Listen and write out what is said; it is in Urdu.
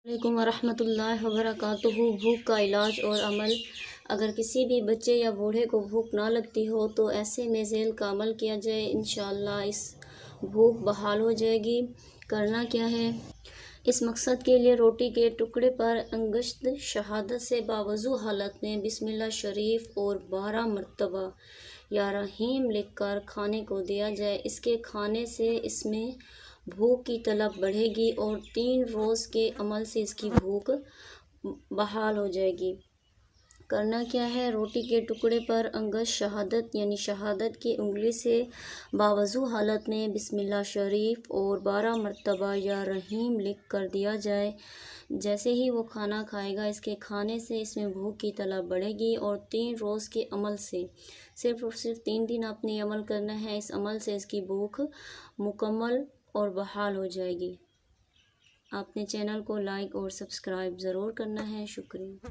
علیکم ورحمۃ اللہ وبرکاتہ۔ بھوک کا علاج اور عمل۔ اگر کسی بھی بچے یا بوڑھے کو بھوک نہ لگتی ہو تو ایسے میں ذیل کا عمل کیا جائے، انشاءاللہ اس بھوک بحال ہو جائے گی۔ کرنا کیا ہے؟ اس مقصد کے لیے روٹی کے ٹکڑے پر انگشت شہادت سے باوضو حالت میں بسم اللہ شریف اور 12 مرتبہ یا رحیم لکھ کر کھانے کو دیا جائے۔ اس کے کھانے سے اس میں بھوک کی طلب بڑھے گی اور 3 روز کے عمل سے اس کی بھوک بحال ہو جائے گی۔ کرنا کیا ہے؟ روٹی کے ٹکڑے پر انگشت شہادت یعنی شہادت کی انگلی سے باوضو حالت میں بسم اللہ شریف اور 12 مرتبہ یا رحیم لکھ کر دیا جائے۔ جیسے ہی وہ کھانا کھائے گا، اس کے کھانے سے اس میں بھوک کی طلب بڑھے گی اور 3 روز کے عمل سے صرف 3 دن آپ نے عمل کرنا ہے۔ اس عمل سے اس کی بھوک مکمل اور بحال ہو جائے گی۔ آپ نے چینل کو لائک اور سبسکرائب ضرور کرنا ہے۔ شکریہ۔